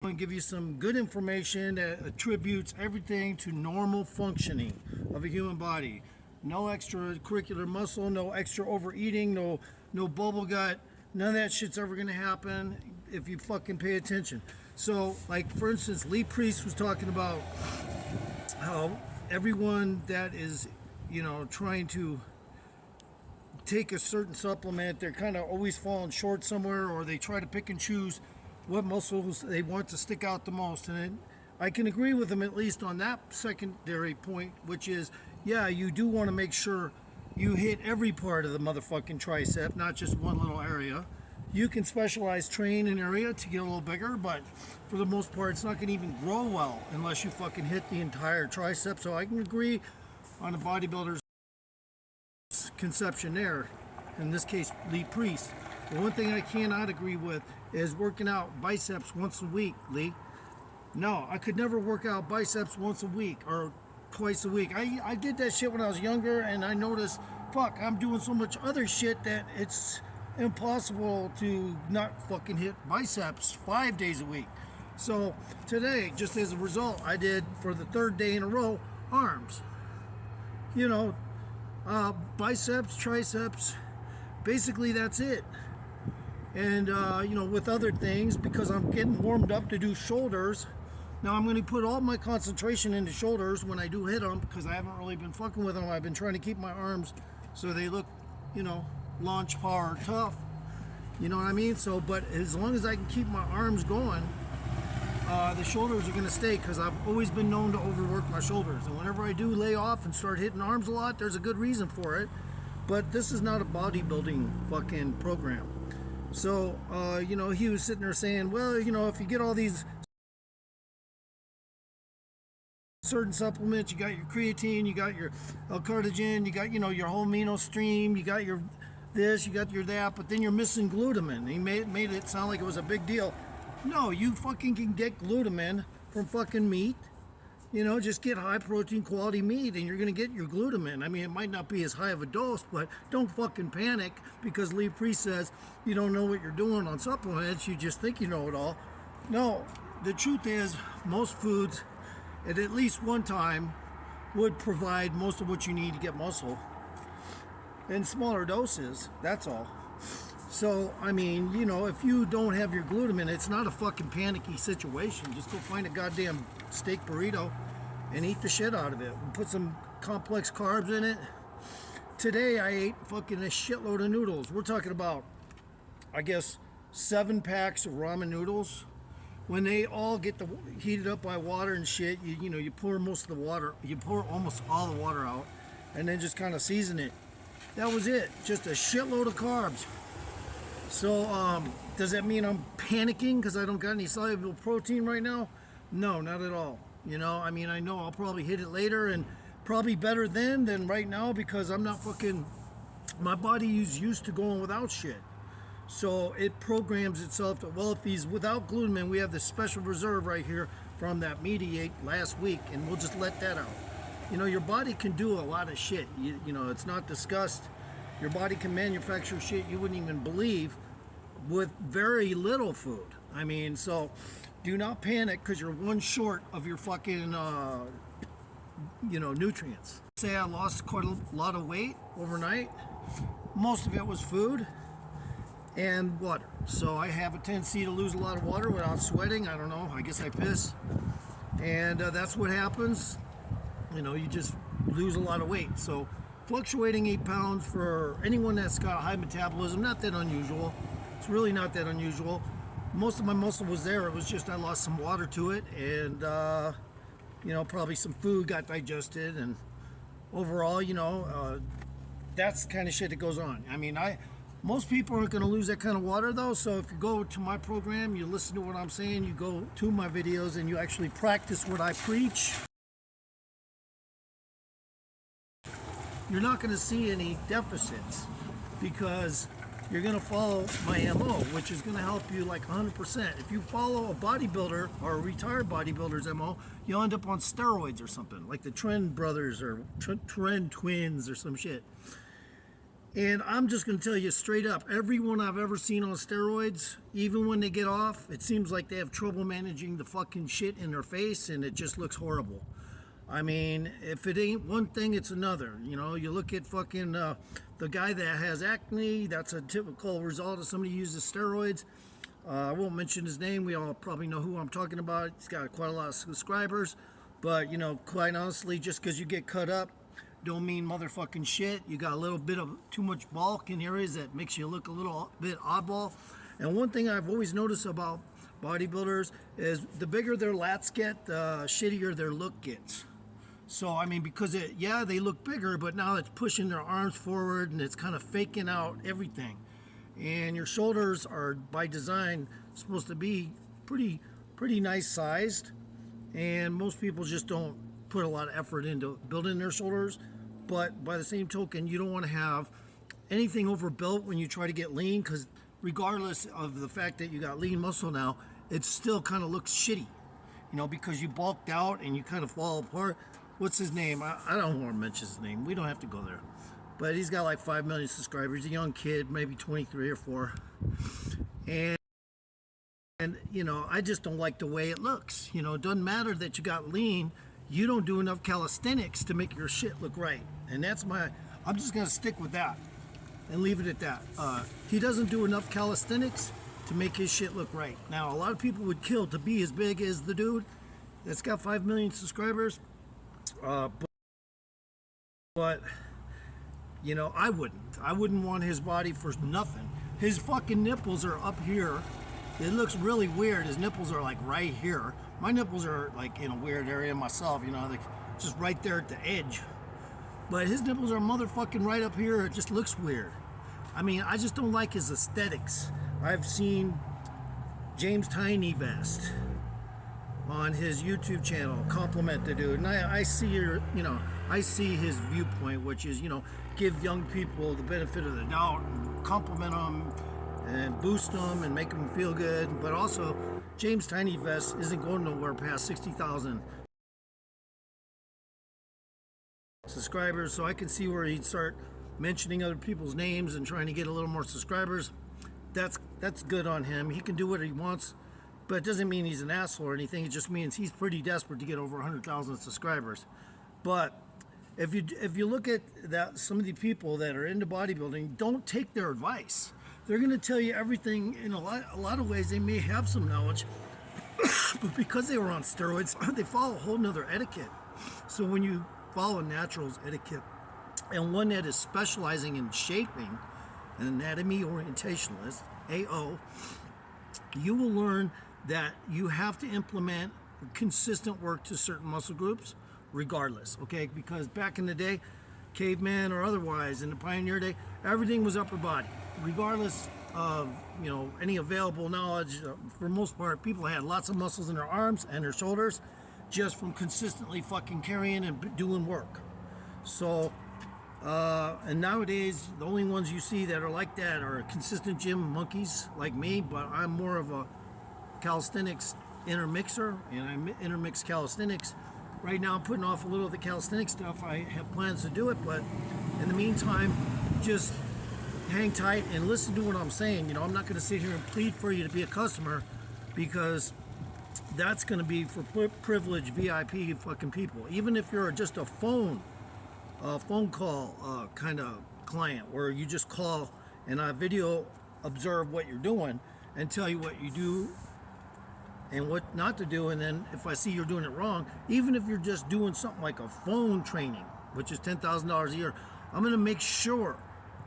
And give you some good information that attributes everything to normal functioning of a human body. No extracurricular muscle, no extra overeating, no bubble gut. None of that shit's ever gonna happen if you fucking pay attention. So, like for instance, Lee Priest was talking about how everyone that is, trying to take a certain supplement, they're kind of always falling short somewhere, or they try to pick and choose what muscles they want to stick out the most. And I can agree with them at least on that secondary point, which is, yeah, you do want to make sure you hit every part of the motherfucking tricep, not just one little area. You can specialize, train an area to get a little bigger, but for the most part, it's not going to even grow well unless you fucking hit the entire tricep. So I can agree on a bodybuilder's conception there. In this case, Lee Priest. The one thing I cannot agree with is working out biceps once a week, Lee. No, I could never work out biceps once a week or twice a week. I did that shit when I was younger, and I noticed, fuck, I'm doing so much other shit that it's impossible to not fucking hit biceps 5 days a week. So today, just as a result, I did for the third day in a row, arms. Biceps, triceps, basically that's it. And with other things, because I'm getting warmed up to do shoulders. Now I'm going to put all my concentration into shoulders when I do hit them, because I haven't really been fucking with them. I've been trying to keep my arms so they look, launch power tough. You know what I mean? So, but as long as I can keep my arms going, the shoulders are going to stay, because I've always been known to overwork my shoulders. And whenever I do lay off and start hitting arms a lot, there's a good reason for it. But this is not a bodybuilding fucking program. So, he was sitting there saying, well, if you get all these certain supplements, you got your creatine, you got your L-carnitine, you got, your whole amino stream, you got your this, you got your that, but then you're missing glutamine. He made it sound like it was a big deal. No, you fucking can get glutamine from fucking meat. Just get high protein quality meat and you're going to get your glutamine. I mean, it might not be as high of a dose, but don't fucking panic because Lee Priest says you don't know what you're doing on supplements. You just think you know it all. No, the truth is most foods at least one time would provide most of what you need to get muscle in smaller doses. That's all. So, I mean, if you don't have your glutamine, it's not a fucking panicky situation. Just go find a goddamn steak burrito and eat the shit out of it. Put some complex carbs in it. Today, I ate fucking a shitload of noodles. We're talking about, I guess, 7 packs of ramen noodles. When they all get heated up by water and shit, you pour most of the water, you pour almost all the water out, and then just kind of season it. That was it. Just a shitload of carbs. So, does that mean I'm panicking because I don't got any soluble protein right now? No, not at all. I mean, I know I'll probably hit it later and probably better then than right now because I'm not fucking, my body is used to going without shit. So it programs itself to, well, if he's without glutamine, we have this special reserve right here from that meat he ate last week, and we'll just let that out. Your body can do a lot of shit. It's not discussed. Your body can manufacture shit you wouldn't even believe with very little food. I mean, so do not panic because you're one short of your fucking, nutrients. Say I lost quite a lot of weight overnight. Most of it was food and water. So I have a tendency to lose a lot of water without sweating. I don't know. I guess I piss. And that's what happens. You just lose a lot of weight. So fluctuating 8 pounds for anyone that's got high metabolism, not that unusual. It's really not that unusual. Most of my muscle was there. It was just I lost some water to it, and probably some food got digested, and overall, that's the kind of shit that goes on. I mean, most people aren't going to lose that kind of water though. So if you go to my program, you listen to what I'm saying, you go to my videos, and you actually practice what I preach, you're not going to see any deficits because you're going to follow my MO, which is going to help you like 100%. If you follow a bodybuilder or a retired bodybuilder's MO, you'll end up on steroids or something, like the Trend Brothers or Trend Twins or some shit. And I'm just going to tell you straight up, everyone I've ever seen on steroids, even when they get off, it seems like they have trouble managing the fucking shit in their face, and it just looks horrible. I mean, if it ain't one thing, it's another. You know, you look at fucking the guy that has acne, that's a typical result of somebody who uses steroids. I won't mention his name. We all probably know who I'm talking about. He's got quite a lot of subscribers. But, you know, quite honestly, just because you get cut up don't mean motherfucking shit. You got a little bit of too much bulk in areas that makes you look a little bit oddball. And one thing I've always noticed about bodybuilders is the bigger their lats get, the shittier their look gets. So, I mean, because yeah, they look bigger, but now it's pushing their arms forward and it's kind of faking out everything. And your shoulders are, by design, supposed to be pretty nice sized. And most people just don't put a lot of effort into building their shoulders. But by the same token, you don't want to have anything overbuilt when you try to get lean, because regardless of the fact that you got lean muscle now, it still kind of looks shitty, you know, because you bulked out and you kind of fall apart. What's his name? I don't want to mention his name. We don't have to go there. But he's got like 5 million subscribers. He's a young kid, maybe 23 or 4. And you know, I just don't like the way it looks. You know, it doesn't matter that you got lean. You don't do enough calisthenics to make your shit look right. And that's I'm just going to stick with that and leave it at that. He doesn't do enough calisthenics to make his shit look right. Now, a lot of people would kill to be as big as the dude that's got 5 million subscribers. But you know, I wouldn't want his body for nothing. His fucking nipples are up here. It looks really weird. His nipples are like right here. My nipples are like in a weird area myself, you know, like just right there at the edge. But his nipples are motherfucking right up here. It just looks weird. I mean, I just don't like his aesthetics. I've seen James Tiny Vest on his YouTube channel compliment the dude, and I see I see his viewpoint, which is, you know, give young people the benefit of the doubt and compliment them and boost them and make them feel good. But also, James Tiny Vest isn't going nowhere past 60,000 subscribers, so I can see where he'd start mentioning other people's names and trying to get a little more subscribers. That's good on him. He can do what he wants, but it doesn't mean he's an asshole or anything. It just means he's pretty desperate to get over 100,000 subscribers. But if you look at that, some of the people that are into bodybuilding, don't take their advice. They're going to tell you everything. In a lot of ways, they may have some knowledge, but because they were on steroids, they follow a whole nother etiquette. So when you follow naturals etiquette, and one that is specializing in shaping, an anatomy orientationalist, AO, you will learn that you have to implement consistent work to certain muscle groups regardless, okay? Because back in the day, caveman or otherwise, in the pioneer day, everything was upper body. Regardless of, you know, any available knowledge, for the most part, people had lots of muscles in their arms and their shoulders just from consistently fucking carrying and doing work. So, and nowadays, the only ones you see that are like that are consistent gym monkeys like me, but I'm more of a calisthenics intermixer, and I intermix calisthenics. Right now, I'm putting off a little of the calisthenic stuff. I have plans to do it, but in the meantime, just hang tight and listen to what I'm saying. You know, I'm not going to sit here and plead for you to be a customer, because that's going to be for privileged VIP fucking people. Even if you're just a phone call kind of client, where you just call and I video observe what you're doing and tell you what you do and what not to do, and then if I see you're doing it wrong, even if you're just doing something like a phone training, which is $10,000 a year, I'm going to make sure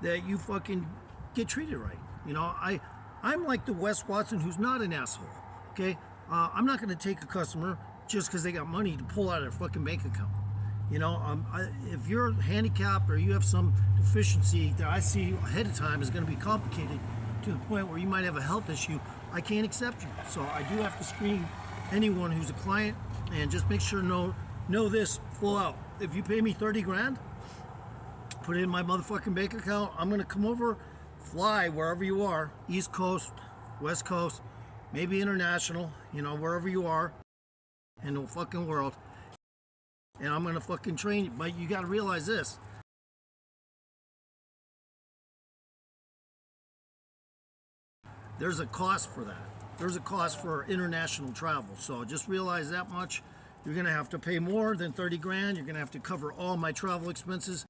that you fucking get treated right. You know, I'm like the Wes Watson who's not an asshole, okay? I'm not going to take a customer just because they got money to pull out of their fucking bank account. You know, if you're handicapped or you have some deficiency that I see ahead of time is going to be complicated to the point where you might have a health issue, I can't accept you. So I do have to screen anyone who's a client, and just make sure know this full out. If you pay me 30 grand, put it in my motherfucking bank account, I'm going to come over, fly wherever you are, East Coast, West Coast, maybe international, you know, wherever you are in the fucking world, and I'm going to fucking train you. But you got to realize this. there's a cost for that. There's a cost for international travel. So just realize that much. You're going to have to pay more than 30 grand. You're going to have to cover all my travel expenses.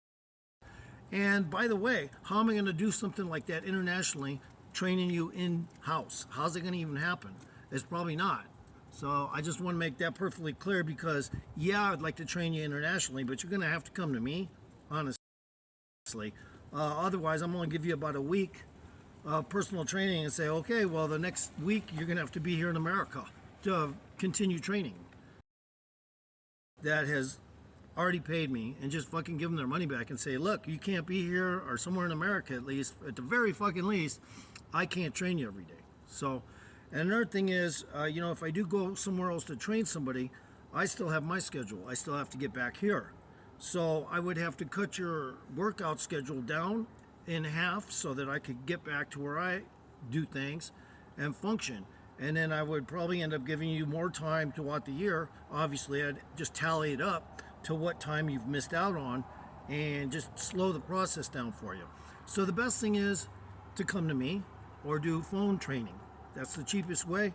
And by the way, how am I going to do something like that internationally, training you in-house? How's it going to even happen? It's probably not. So I just want to make that perfectly clear because, yeah, I'd like to train you internationally, but you're going to have to come to me, honestly. Otherwise, I'm going to give you about a week personal training and say, okay, well, the next week you're going to have to be here in America to continue training. That has already paid me, and just fucking give them their money back and say, look, you can't be here, or somewhere in America at least, at the very fucking least, I can't train you every day. So, and another thing is, if I do go somewhere else to train somebody, I still have my schedule. I still have to get back here. So I would have to cut your workout schedule down in half so that I could get back to where I do things and function. And then I would probably end up giving you more time throughout the year. Obviously, I'd just tally it up to what time you've missed out on and just slow the process down for you. So the best thing is to come to me or do phone training. That's the cheapest way.